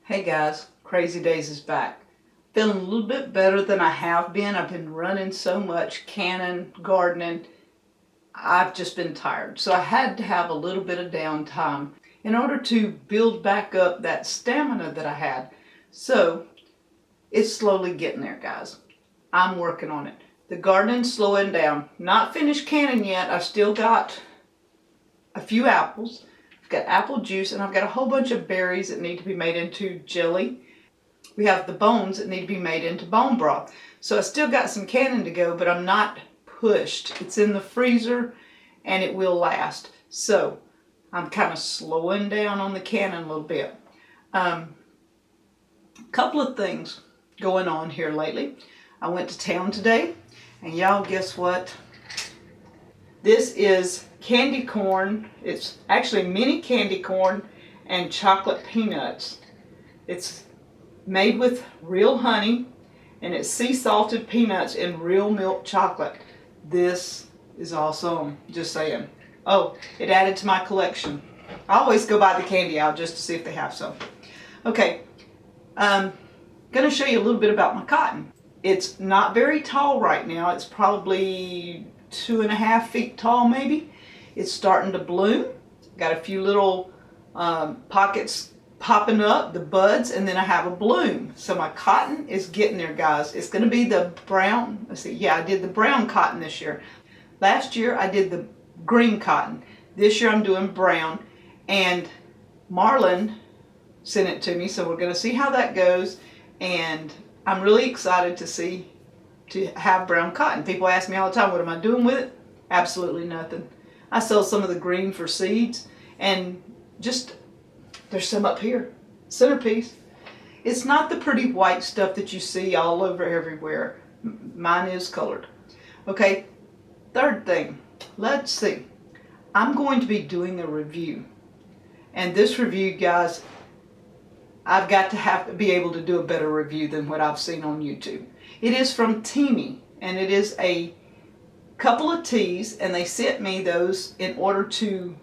Hey guys, Crazy Days is back. Feeling a little bit better than I have been. I've been running so much, canning, gardening. I've just been tired. So I had to have a little bit of downtime in order to build back up that stamina that I had. So it's slowly getting there, guys. I'm working on it. The gardening's slowing down. Not finished canning yet. I've still got a few apples. I've got apple juice, and I've got a whole bunch of berries that need to be made into jelly. We have the bones that need to be made into bone broth. So I still got some canning to go, but I'm not pushed. It's in the freezer and it will last. So I'm kind of slowing down on the canning a little bit. Couple of things going on here lately. I went to town today, and y'all, guess what? This is candy corn. It's actually mini candy corn and chocolate peanuts. It's made with real honey, and it's sea salted peanuts and real milk chocolate. This is awesome, just saying. Oh, it added to my collection. I always go by the candy aisle just to see if they have some. Okay, gonna show you a little bit about my cotton. It's not very tall right now. It's probably 2.5 feet tall maybe. It's starting to bloom. Got a few little pockets popping up, the buds, and then I have a bloom. So my cotton is getting there, guys. It's going to be the brown. Let's see. Yeah, I did the brown cotton this year. Last year I did the green cotton. This year I'm doing brown, and Marlon sent it to me, so we're going to see how that goes. And I'm really excited to have brown cotton. People ask me all the time, what am I doing with it? Absolutely nothing. I sell some of the green for seeds, and just there's some up here. Centerpiece. It's not the pretty white stuff that you see all over everywhere. Mine is colored. Okay, third thing. Let's see. I'm going to be doing a review. And this review, guys, I've got to have to be able to do a better review than what I've seen on YouTube. It is from Teamy, and it is a couple of teas, and they sent me those in order to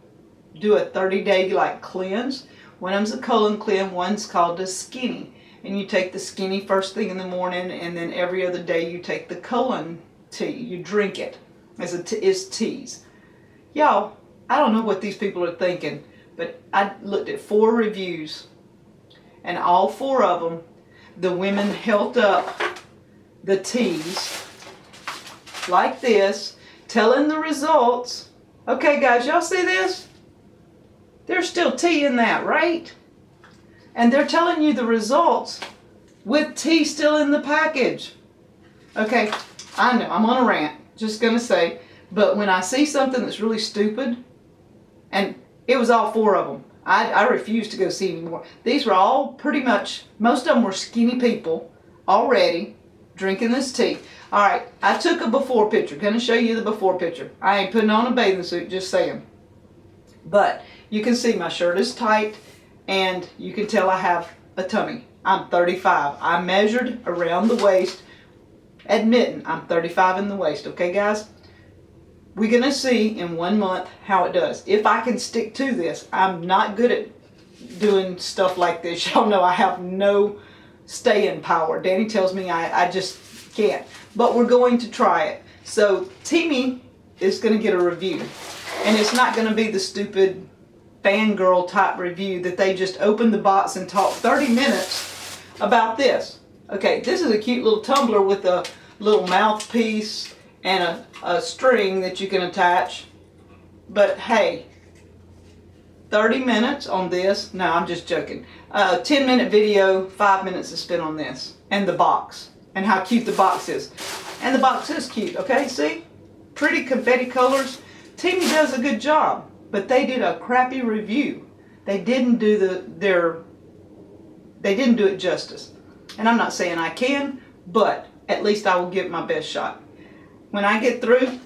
do a 30-day like cleanse. One of them's a colon cleanse, one's called a skinny. And you take the skinny first thing in the morning, and then every other day you take the colon tea. You drink it as teas. Y'all, I don't know what these people are thinking, but I looked at 4 reviews, and all 4 of them, the women held up the teas like this, telling the results. Okay guys, y'all see this? There's still tea in that, right? And they're telling you the results with tea still in the package. Okay, I know, I'm on a rant, just gonna say, but when I see something that's really stupid, and it was all 4 of them, I refuse to go see anymore. These were all pretty much, most of them were skinny people already drinking this tea. All right, I took a before picture. Gonna show you the before picture. I ain't putting on a bathing suit, just saying. But you can see my shirt is tight, and you can tell I have a tummy. I'm 35. I measured around the waist, admitting I'm 35 in the waist. Okay, guys? We're gonna see in 1 month how it does. If I can stick to this. I'm not good at doing stuff like this. Y'all know I have no staying power. Danny tells me I just can't. But we're going to try it. So Teamy is going to get a review. And it's not going to be the stupid fangirl type review that they just open the box and talk 30 minutes about this. Okay, this is a cute little tumbler with a little mouthpiece and a string that you can attach. But hey, 30 minutes on this? No, I'm just joking. 10-minute video, 5 minutes to spend on this. And the box. And how cute the box is. And the box is cute, okay? See? Pretty confetti colors. Teamy does a good job. But they did a crappy review. They didn't do they didn't do it justice. And I'm not saying I can, but at least I will give it my best shot. When I get through,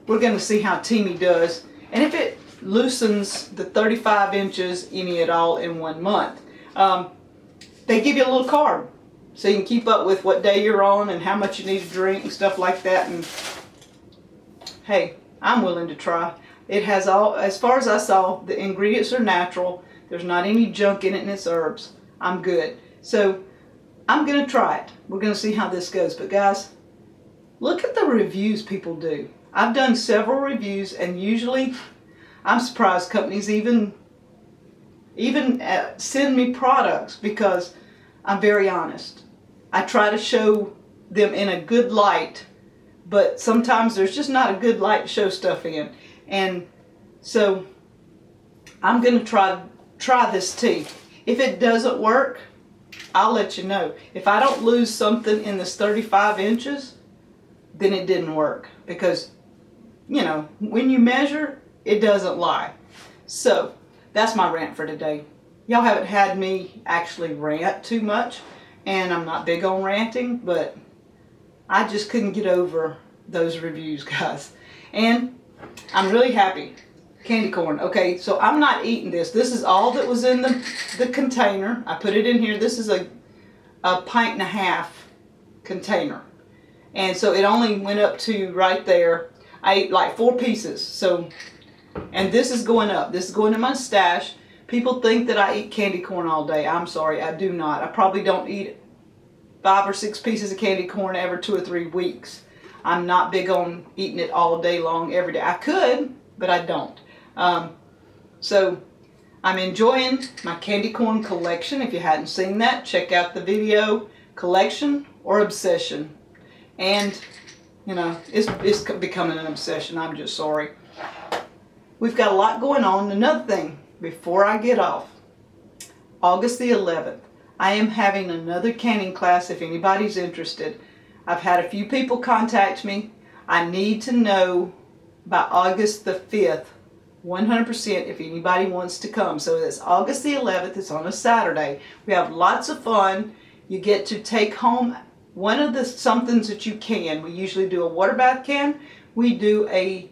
we're going to see how Teamy does. And if it loosens the 35 inches any at all in 1 month. They give you a little card so you can keep up with what day you're on and how much you need to drink and stuff like that. And hey, I'm willing to try. It has all, as far as I saw, the ingredients are natural. There's not any junk in it, and it's herbs. I'm good. So I'm going to try it. We're going to see how this goes. But guys, look at the reviews people do. I've done several reviews, and usually I'm surprised companies even send me products, because I'm very honest. I try to show them in a good light, but sometimes there's just not a good light to show stuff in. And so I'm going to try this tea. If it doesn't work, I'll let you know. If I don't lose something in this 35 inches, then it didn't work. Because, you know, when you measure, it doesn't lie. So that's my rant for today. Y'all haven't had me actually rant too much, and I'm not big on ranting, but I just couldn't get over those reviews, guys. And I'm really happy. Candy corn. Okay, so I'm not eating this. This is all that was in the container. I put it in here. This is a 1.5 pint container. And so it only went up to right there. I ate like 4 pieces. So, and this is going up. This is going in my stash. People think that I eat candy corn all day. I'm sorry, I do not. I probably don't eat 5 or 6 pieces of candy corn every 2 or 3 weeks. I'm not big on eating it all day long, every day. I could, but I don't. So I'm enjoying my candy corn collection. If you hadn't seen that, check out the video, collection or obsession. And, you know, it's becoming an obsession. I'm just sorry. We've got a lot going on. Another thing, before I get off, August the 11th, I am having another canning class if anybody's interested. I've had a few people contact me. I need to know by August the 5th, 100% if anybody wants to come. So it's August the 11th. It's on a Saturday. We have lots of fun. You get to take home one of the somethings that you can. We usually do a water bath can. We do a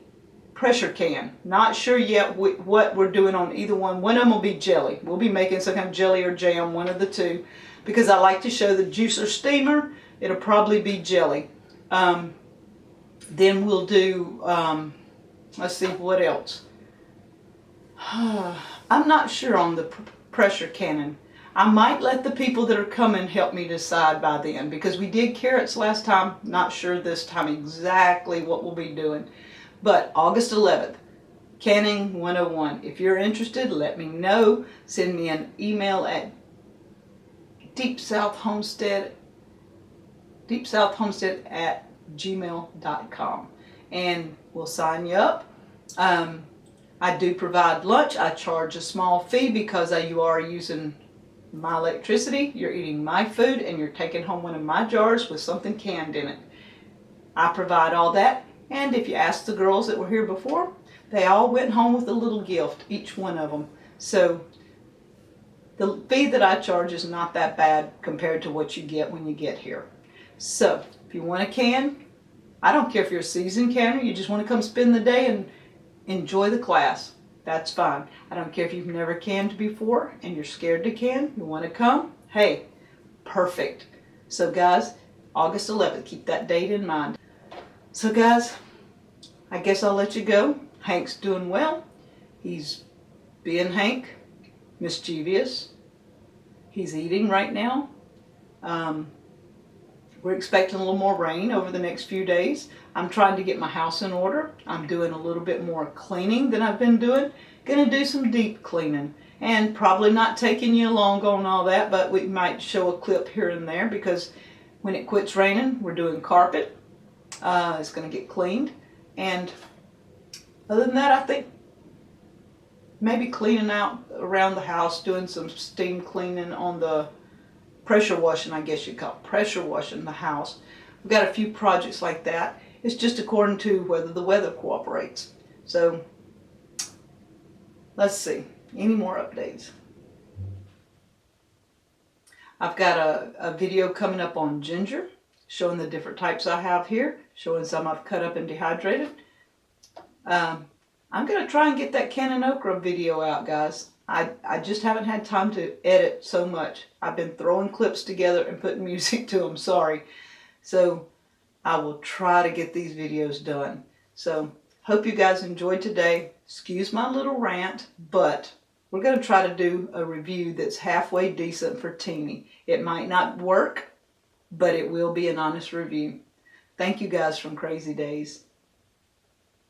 pressure can. Not sure yet what we're doing on either one. One of them will be jelly. We'll be making some kind of jelly or jam, one of the two, because I like to show the juicer steamer. It'll probably be jelly. Then we'll do, let's see, what else? I'm not sure on the pressure cannon. I might let the people that are coming help me decide by then, because we did carrots last time. Not sure this time exactly what we'll be doing. But August 11th, Canning 101. If you're interested, let me know. Send me an email at deepsouthhomestead at gmail.com, and we'll sign you up. I do provide lunch. I charge a small fee because you are using my electricity. You're eating my food, and you're taking home one of my jars with something canned in it. I provide all that. And if you ask the girls that were here before, they all went home with a little gift, each one of them. So the fee that I charge is not that bad compared to what you get when you get here. So if you want a can, I don't care if you're a seasoned canner, you just want to come spend the day and enjoy the class. That's fine. I don't care if you've never canned before and you're scared to can, you want to come, hey, perfect. So guys, August 11th, keep that date in mind. So guys, I guess I'll let you go. Hank's doing well. He's being Hank, mischievous. He's eating right now. We're expecting a little more rain over the next few days. I'm trying to get my house in order. I'm doing a little bit more cleaning than I've been doing. Gonna do some deep cleaning. And probably not taking you along on all that, but we might show a clip here and there, because when it quits raining, we're doing carpet. It's going to get cleaned, and other than that, I think maybe cleaning out around the house, doing some steam cleaning on the pressure washing, I guess you'd call it, pressure washing the house. We've got a few projects like that. It's just according to whether the weather cooperates. So let's see, any more updates? I've got a video coming up on ginger, showing the different types I have here, showing some I've cut up and dehydrated. I'm going to try and get that cannon okra video out, guys. I just haven't had time to edit so much. I've been throwing clips together and putting music to them, sorry. So I will try to get these videos done. So hope you guys enjoyed today. Excuse my little rant, but We're going to try to do a review that's halfway decent for Teeny. It might not work, but it will be an honest review. Thank you guys from Crazy Days.